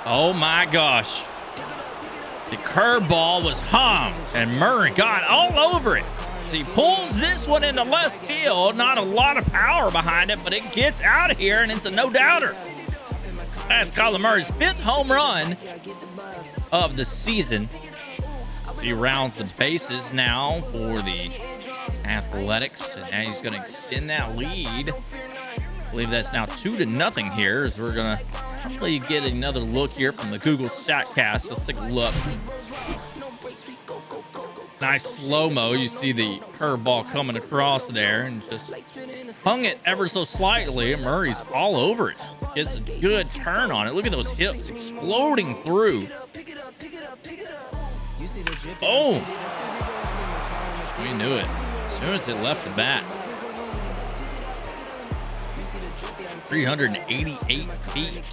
Oh my gosh. The curveball was hung, and Murray got all over it. So he pulls this one into left field. Not a lot of power behind it, but it gets out of here, and it's a no-doubter. That's Kyler Murray's 5th home run of the season. So he rounds the bases now for the Athletics, and now he's going to extend that lead. I believe that's now 2-0 here, as we're going to probably get another look here from the Google StatCast. Let's take a look. Nice slow-mo. You see the curveball coming across there and just hung it ever so slightly. Murray's all over it. Gets a good turn on it. Look at those hips exploding through. Oh! We knew it. As soon as it left the bat. 388 feet.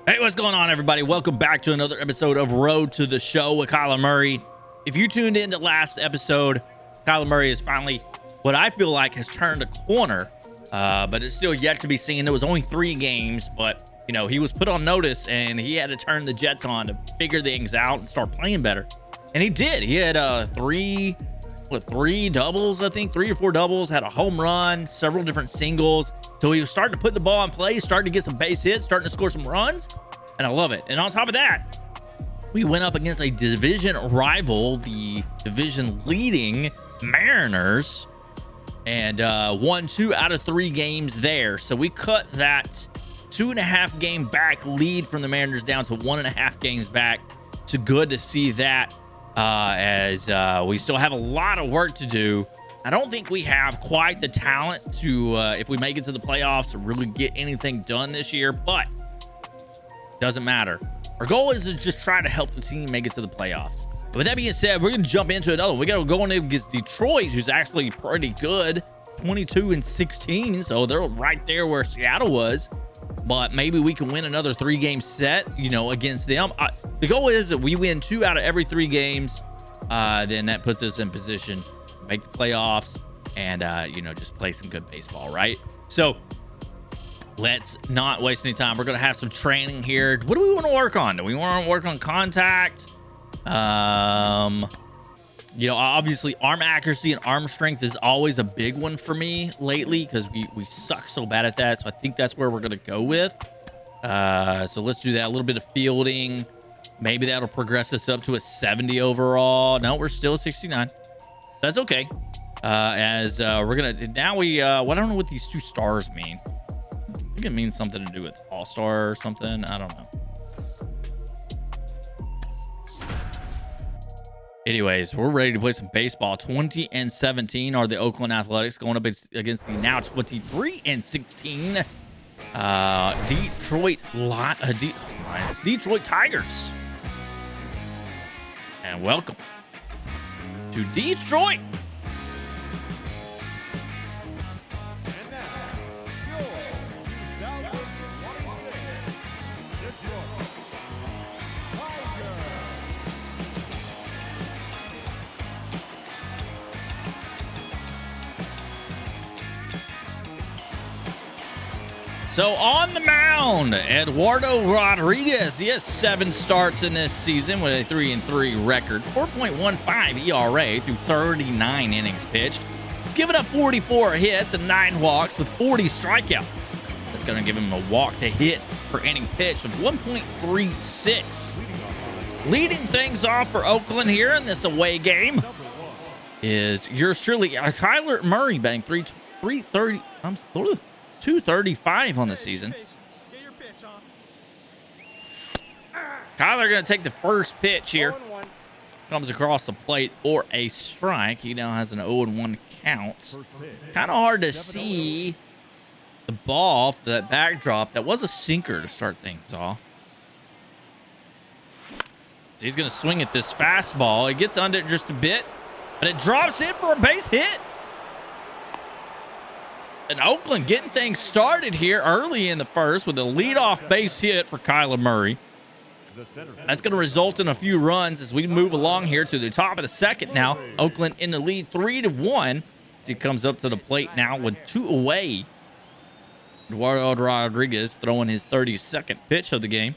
Hey, what's going on, everybody? Welcome back to another episode of Road to the Show with Kyler Murray. If you tuned in to last episode, Kyler Murray is finally, what I feel like, has turned a corner, but it's still yet to be seen. There was only 3 games, but, you know, he was put on notice, and he had to turn the Jets on to figure things out and start playing better. And he did. He had 3 doubles, I think, 3 or 4 doubles, had a home run, several different singles. So he was starting to put the ball in play, starting to get some base hits, starting to score some runs, and I love it. And on top of that, we went up against a division rival, the division leading Mariners, and won 2 out of 3 games there. So we cut that 2.5 game back lead from the Mariners down to 1.5 games back. It's good to see that. As we still have a lot of work to do. I don't think we have quite the talent to, if we make it to the playoffs, to really get anything done this year, but doesn't matter. Our goal is to just try to help the team make it to the playoffs. But with that being said, we're going to jump into another one. We got to go in against Detroit, who's actually pretty good, 22-16, so they're right there where Seattle was. But maybe we can win another 3-game set, you know, against them. The goal is that we win 2 out of every 3 games. Then that puts us in position to make the playoffs and, you know, just play some good baseball, right? So let's not waste any time. We're going to have some training here. What do we want to work on? Do we want to work on contact? You know, obviously arm accuracy and arm strength is always a big one for me lately because we suck so bad at that. So I think that's where we're going to go with. So let's do that. A little bit of fielding. Maybe that'll progress us up to a 70 overall. No, we're still 69. That's okay. We're going to, now we, well, I don't know what these 2 stars mean. I think it means something to do with all-star or something. I don't know. Anyways, we're ready to play some baseball. 20-17 are the Oakland Athletics going up against the now 23-16 Detroit Tigers. And welcome to Detroit. So on the mound, Eduardo Rodriguez. He has 7 starts in this season with a 3-3 record, 4.15 ERA through 39 innings pitched. He's given up 44 hits and 9 walks with 40 strikeouts. That's going to give him a walk to hit per inning pitched of 1.36. Leading things off for Oakland here in this away game is yours truly, Kyler Murray, batting 330. 235 on the season. Kyler going to take the first pitch here. Comes across the plate for a strike. He now has an 0-1 count. Kind of hard to see the ball for that backdrop. That was a sinker to start things off. He's going to swing at this fastball. It gets under it just a bit, but it drops in for a base hit. And Oakland getting things started here early in the first with a leadoff base hit for Kyler Murray. That's going to result in a few runs as we move along here to the top of the second now. Oakland in the lead 3-1. He comes up to the plate now with 2 away. Eduardo Rodriguez throwing his 32nd pitch of the game.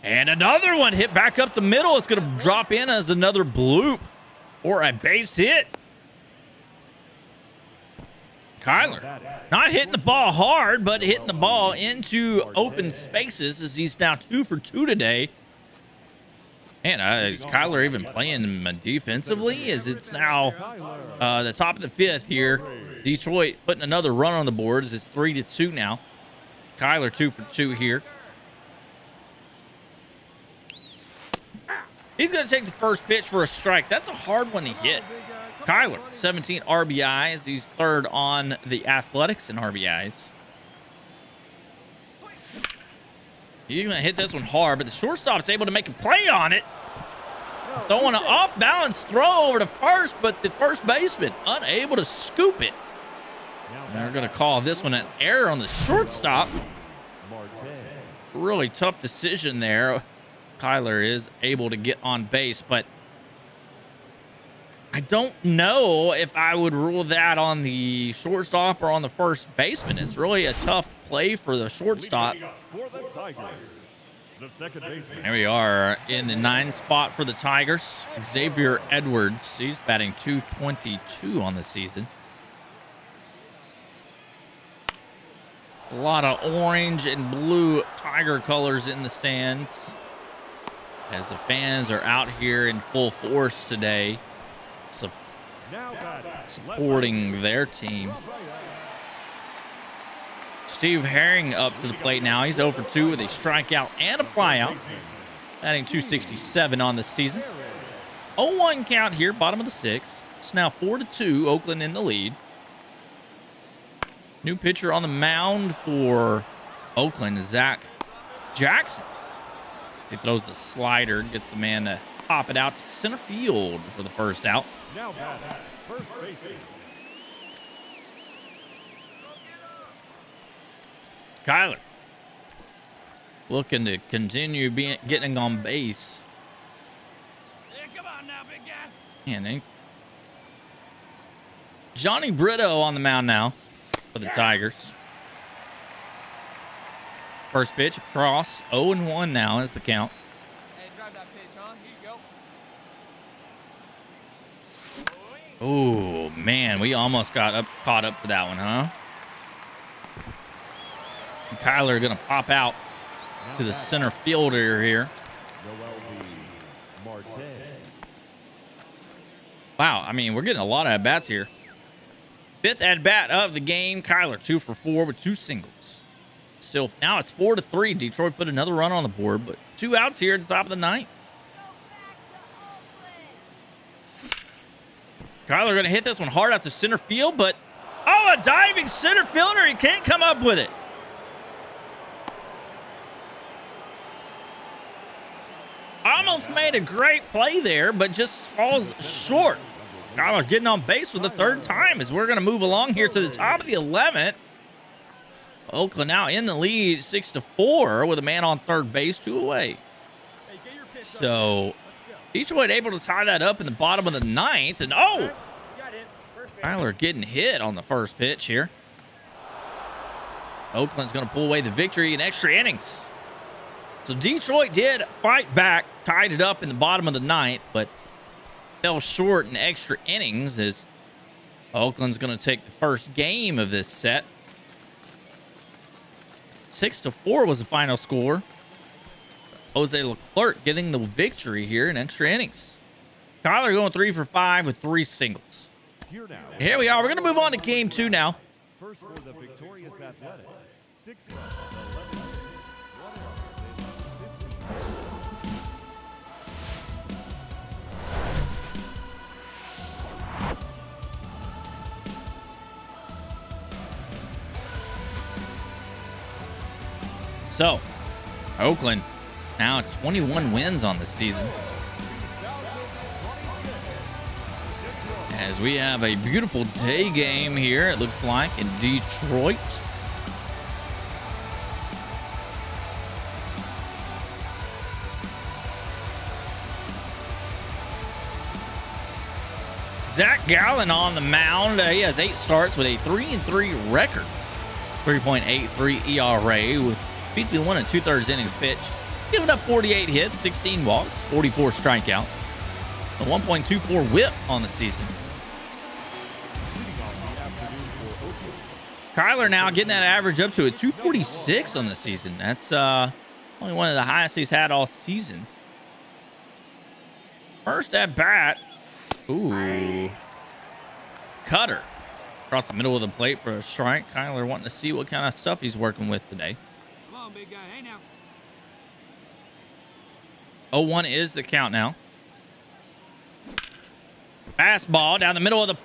And another one hit back up the middle. It's going to drop in as another bloop or a base hit. Kyler not hitting the ball hard, but hitting the ball into open spaces as he's now 2 for 2 today. And is Kyler even playing defensively? As it's now the top of the 5th here. Detroit putting another run on the board as it's 3-2 now. Kyler 2 for 2 here. He's going to take the first pitch for a strike. That's a hard one to hit. Kyler, 17 RBIs. He's 3rd on the Athletics in RBIs. He's going to hit this one hard, but the shortstop's able to make a play on it. Throwing an off-balance throw over to first, but the first baseman unable to scoop it. And they're going to call this one an error on the shortstop. Really tough decision there. Kyler is able to get on base, but I don't know if I would rule that on the shortstop or on the first baseman. It's really a tough play for the shortstop. There we are in the 9th spot for the Tigers. Xavier Edwards, he's batting .222 on the season. A lot of orange and blue Tiger colors in the stands as the fans are out here in full force today, supporting their team. Steve Herring up to the plate now. He's 0 for 2 with a strikeout and a flyout, batting .267 on the season. 0-1 count here, bottom of the 6th. It's now 4-2, Oakland in the lead. New pitcher on the mound for Oakland is Zach Jackson. He throws the slider, gets the man to pop it out to center field for the first out. Now first baseman. Kyler looking to continue getting on base. Yeah, come on now, big guy. And Johnny Brito on the mound now for the Tigers. First pitch across, 0-1 now is the count. Hey, drive that pitch, huh? Here you go. Oh, man, we almost got caught up for that one, huh? And Kyler going to pop out to the center fielder here. Wow, I mean, we're getting a lot of at-bats here. 5th at-bat of the game. Kyler 2 for 4 with 2 singles. Still, now it's 4-3. Detroit put another run on the board, but 2 outs here at the top of the 9th. Kyler going to hit this one hard out to center field, but oh, a diving center fielder. He can't come up with it. Almost made a great play there, but just falls short. Kyler getting on base for the 3rd time as we're going to move along here to the top of the 11th. Oakland now in the lead 6-4 with a man on 3rd base, 2 away. So Detroit able to tie that up in the bottom of the 9th. And oh, Kyler getting hit on the first pitch here. Oakland's going to pull away the victory in extra innings. So Detroit did fight back, tied it up in the bottom of the 9th, but fell short in extra innings as Oakland's going to take the first game of this set. 6-4 was the final score. Jose Leclerc getting the victory here in extra innings. Kyler going 3 for 5 with 3 singles. Here we are. We're going to move on to game 2 now. First for the victorious Athletics. 6 So, Oakland now 21 wins on the season. As we have a beautiful day game here, it looks like, in Detroit. Zach Gallen on the mound. He has 8 starts with a 3-3 record. 3.83 ERA with between 1 and 2/3 innings pitched. Giving up 48 hits, 16 walks, 44 strikeouts, a 1.24 whip on the season. Kyler now getting that average up to a 246 on the season. That's only one of the highest he's had all season. First at bat. Ooh. Cutter. Across the middle of the plate for a strike. Kyler wanting to see what kind of stuff he's working with today. Come on, big guy. Hey, now. 0-1 is the count now. Fastball down the middle of the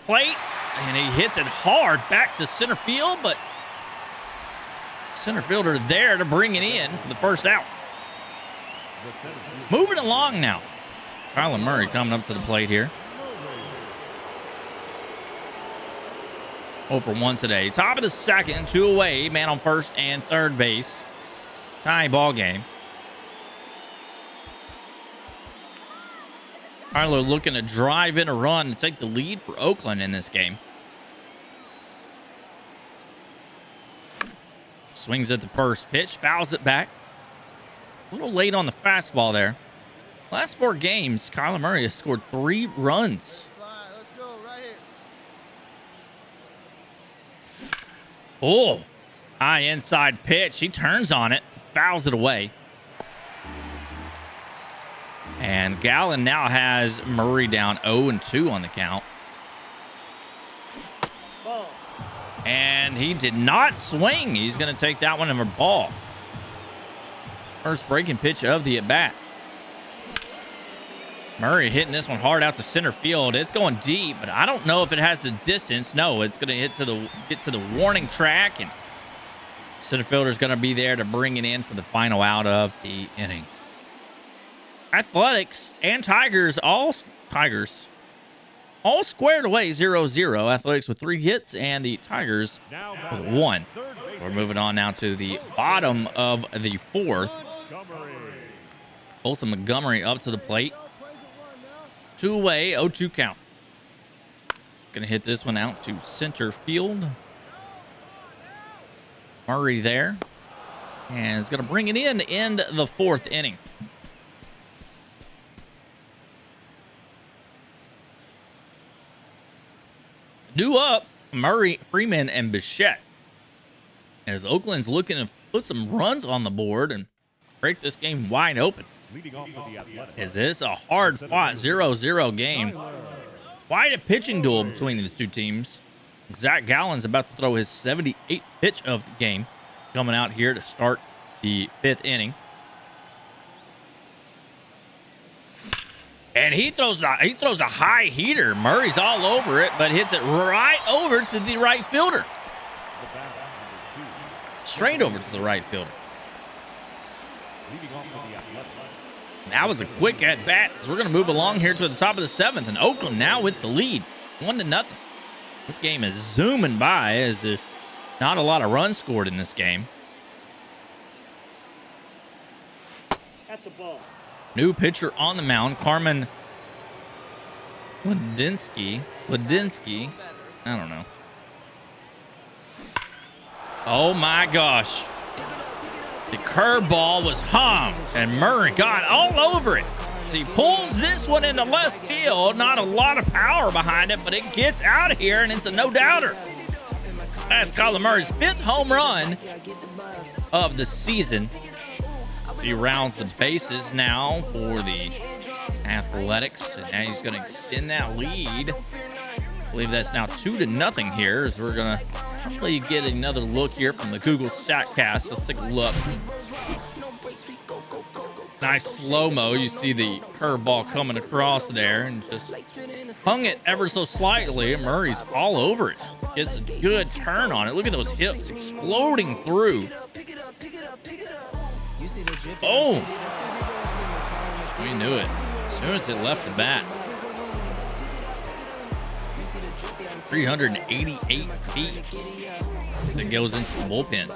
plate. And he hits it hard back to center field, but center fielder there to bring it in for the first out. Moving along now. Kyler Murray coming up to the plate here. 0 for 1 today. Top of the second, 2 away. Man on first and third base. Tie ball game. Kyler looking to drive in a run to take the lead for Oakland in this game. Swings at the first pitch, fouls it back. A little late on the fastball there. Last 4 games, Kyler Murray has scored 3 runs. Let's go right here. Oh, high inside pitch. He turns on it, fouls it away. And Gallen now has Murray down 0-2 on the count. And he did not swing. He's going to take that one in a ball. First breaking pitch of the at-bat. Murray hitting this one hard out to center field. It's going deep, but I don't know if it has the distance. No, it's going to get to the warning track, and center fielder's going to be there to bring it in for the final out of the inning. Athletics and Tigers all squared away 0-0. Athletics with 3 hits and the Tigers with 1. We're moving on now to the bottom of the 4th. Olsen Montgomery up to the plate. 2 away, 0-2 count. Gonna hit this one out to center field. Murray there. And is gonna bring it in to end the 4th inning. Due up, Murray, Freeman, and Bichette. As Oakland's looking to put some runs on the board and break this game wide open. Leading off for the Athletics. Is this a hard-fought 0-0 game? Quite a pitching duel between the two teams. Zach Gallen's about to throw his 78th pitch of the game, coming out here to start the 5th inning. And he throws a high heater. Murray's all over it, but hits it right over to the right fielder. Straight over to the right fielder. That was a quick at bat. So we're going to move along here to the top of the 7th, and Oakland now with the lead, 1-0. This game is zooming by as there's not a lot of runs scored in this game. That's a ball. New pitcher on the mound, Carmen Ladinsky. I don't know. Oh my gosh. The curveball was hung, and Murray got all over it. So he pulls this one into left field. Not a lot of power behind it, but it gets out of here, and it's a no-doubter. That's Kyler Murray's 5th home run of the season. So he rounds the bases now for the Athletics, and now he's going to extend that lead. I believe that's now 2-0 here, as we're going to probably get another look here from the Google StatCast. Let's take a look. Nice slow-mo. You see the curveball coming across there and just hung it ever so slightly. Murray's all over it. Gets a good turn on it. Look at those hips exploding through. Boom! We knew it as soon as it left the bat. 388 feet that goes into the bullpen.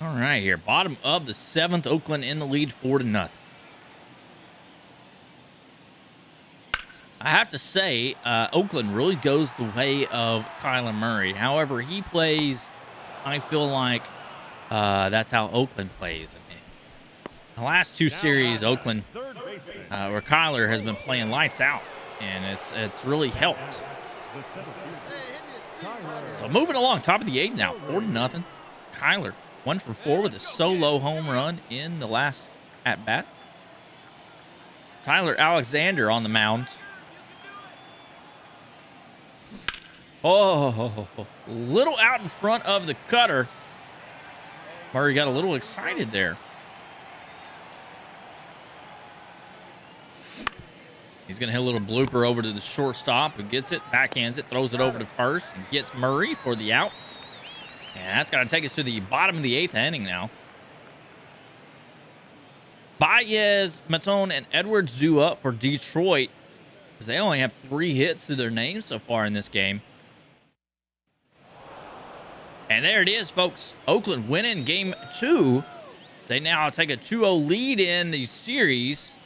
All right, here, bottom of the 7th, Oakland in the lead, 4-0. I have to say, Oakland really goes the way of Kyler Murray. However he plays, I feel like that's how Oakland plays. The last two series, Oakland, where Kyler has been playing lights out, and it's really helped. So moving along, top of the 8th now, 4-0. Kyler 1 for 4 with a solo home run in the last at bat. Tyler Alexander on the mound. Oh, little out in front of the cutter. Murray got a little excited there. He's going to hit a little blooper over to the shortstop who gets it, backhands it, throws it over to first, and gets Murray for the out. And that's going to take us to the bottom of the 8th inning now. Baez, Matone, and Edwards due up for Detroit because they only have 3 hits to their names so far in this game. And there it is, folks. Oakland winning game 2. They now take a 2-0 lead in the series.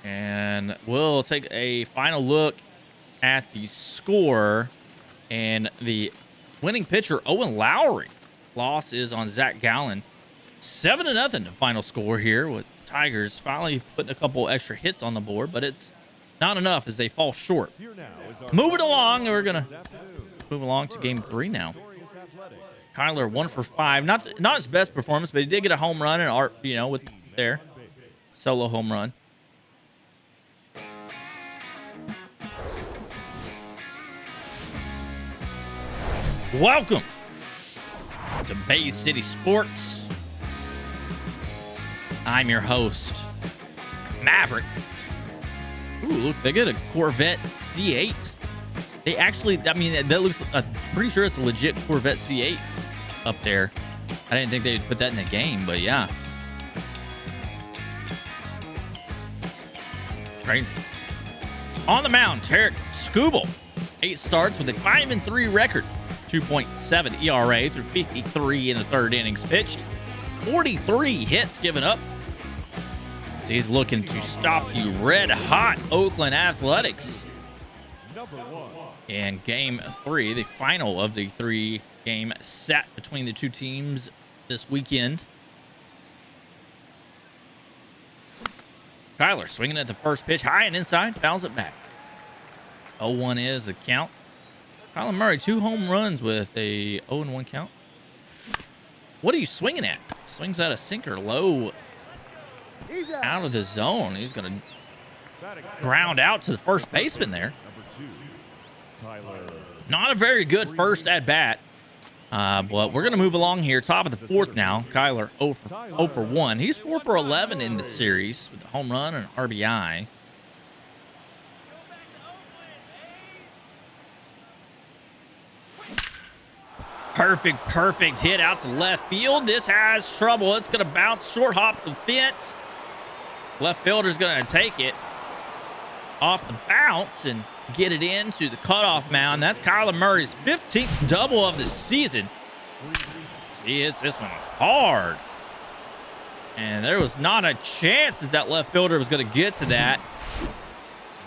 And we'll take a final look at the score. And the winning pitcher, Owen Lowry. Loss is on Zach Gallen. 7-0 the final score here, with Tigers finally putting a couple extra hits on the board, but it's not enough as they fall short. Moving along, we're going to move along to game 3 now. Kyler 1 for 5. Not his best performance, but he did get a home run and with their solo home run. Welcome to Bay City Sports. I'm your host, Maverick. Ooh, look, they got a Corvette C8. They actually, that looks, I'm pretty sure it's a legit Corvette C8 up there. I didn't think they'd put that in the game, but yeah. Crazy. On the mound, Tarek Skubal. 8 starts with a 5-3 record. 2.7 ERA through 53 in the 3rd innings pitched. 43 hits given up. So he's looking to stop the red-hot Oakland Athletics. In game 3, the final of the 3-game set between the two teams this weekend. Kyler swinging at the first pitch, high and inside, fouls it back. 0-1 is the count. Kyler Murray, 2 home runs with a 0-1 count. What are you swinging at? Swings at a sinker low out of the zone. He's going to ground out to the first baseman there. Not a very good first at bat. But we're going to move along here. Top of the 4th now. Kyler 0 for 1. He's 4 for 11 in the series with a home run and an RBI. Perfect hit out to left field. This has trouble. It's going to bounce short hop the fence. Left fielder's going to take it off the bounce and get it into the cutoff mound. That's Kyler Murray's 15th double of the season. He hits this one hard. And there was not a chance that left fielder was going to get to that.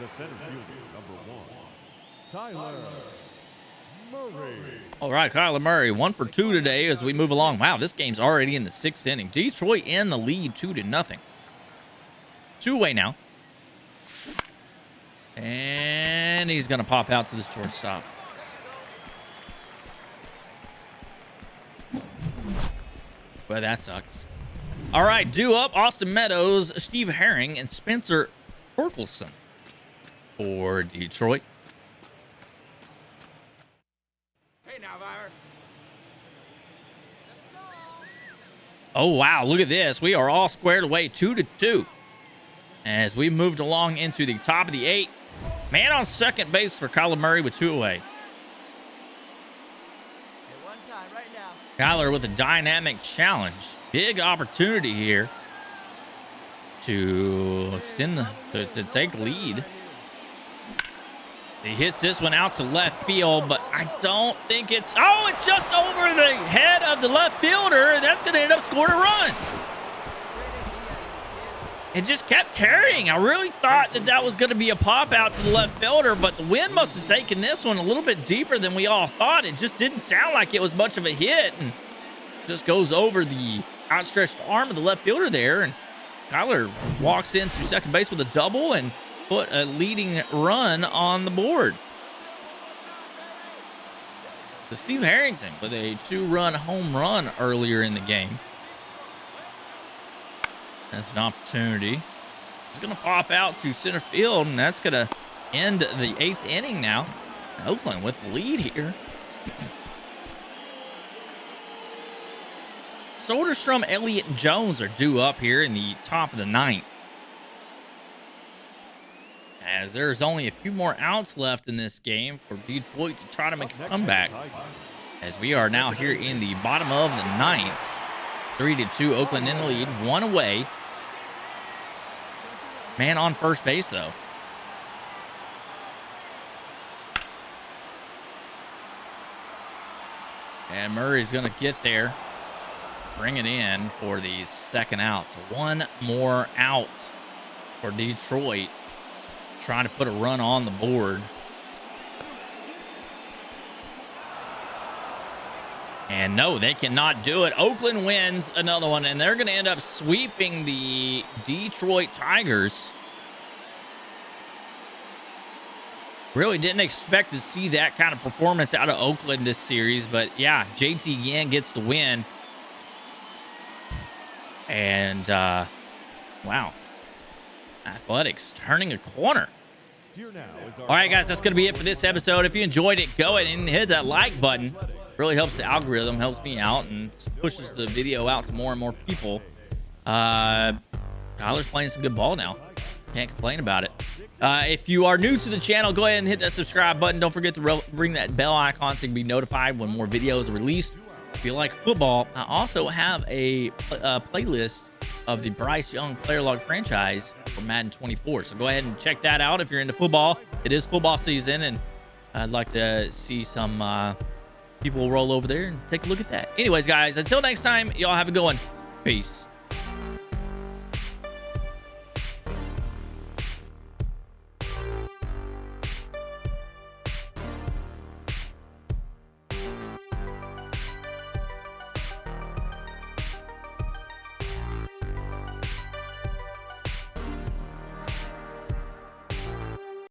The center fielder, number 1, Kyler Murray. All right, Kyler Murray, 1 for 2 today as we move along. Wow, this game's already in the 6th inning. Detroit in the lead, 2-0. 2-away now. And he's going to pop out to the shortstop. Well, that sucks. All right, due up, Austin Meadows, Steve Herring, and Spencer Torkelson for Detroit. Hey now, Byron. Oh, wow, look at this. We are all squared away, 2-2. As we moved along into the top of the 8th. Man on second base for Kyler Murray with 2 away. At one time, right now. Kyler with a dynamic challenge. Big opportunity here to extend to take lead. He hits this one out to left field, but I don't think it's... Oh, it's just over the head of the left fielder. That's going to end up scoring a run. it just kept carrying. I really thought that was going to be a pop out to the left fielder, but the wind must have taken this one a little bit deeper than we all thought. It just didn't sound like it was much of a hit, and just goes over the outstretched arm of the left fielder there. And Kyler walks into second base with a double and put a leading run on the board. So Steve Harrington with a 2-run home run earlier in the game. That's an opportunity. He's going to pop out to center field, and that's going to end the 8th inning now. Oakland with the lead here. Soderstrom, Elliott, and Jones are due up here in the top of the 9th. As there's only a few more outs left in this game for Detroit to try to make a comeback. As we are now here in the bottom of the 9th. 3-2, Oakland in the lead, 1 away. Man on first base, though. And Murray's going to get there. Bring it in for the second out. So 1 more out for Detroit. Trying to put a run on the board. And no, they cannot do it. Oakland wins another one, and they're going to end up sweeping the Detroit Tigers. Really didn't expect to see that kind of performance out of Oakland this series, but yeah, JT Yan gets the win. And, wow. Athletics turning a corner. All right, guys, that's going to be it for this episode. If you enjoyed it, go ahead and hit that like button. Really helps the algorithm, helps me out, and pushes the video out to more and more people. Kyler's playing some good ball now. Can't complain about it. If you are new to the channel, go ahead and hit that subscribe button. Don't forget to ring that bell icon so you can be notified when more videos are released. If you like football, I also have a playlist of the Bryce Young Player Log franchise for Madden 24. So go ahead and check that out if you're into football. It is football season, and I'd like to see some people roll over there and take a look at that. Anyways, guys, until next time, y'all have a good one. Peace.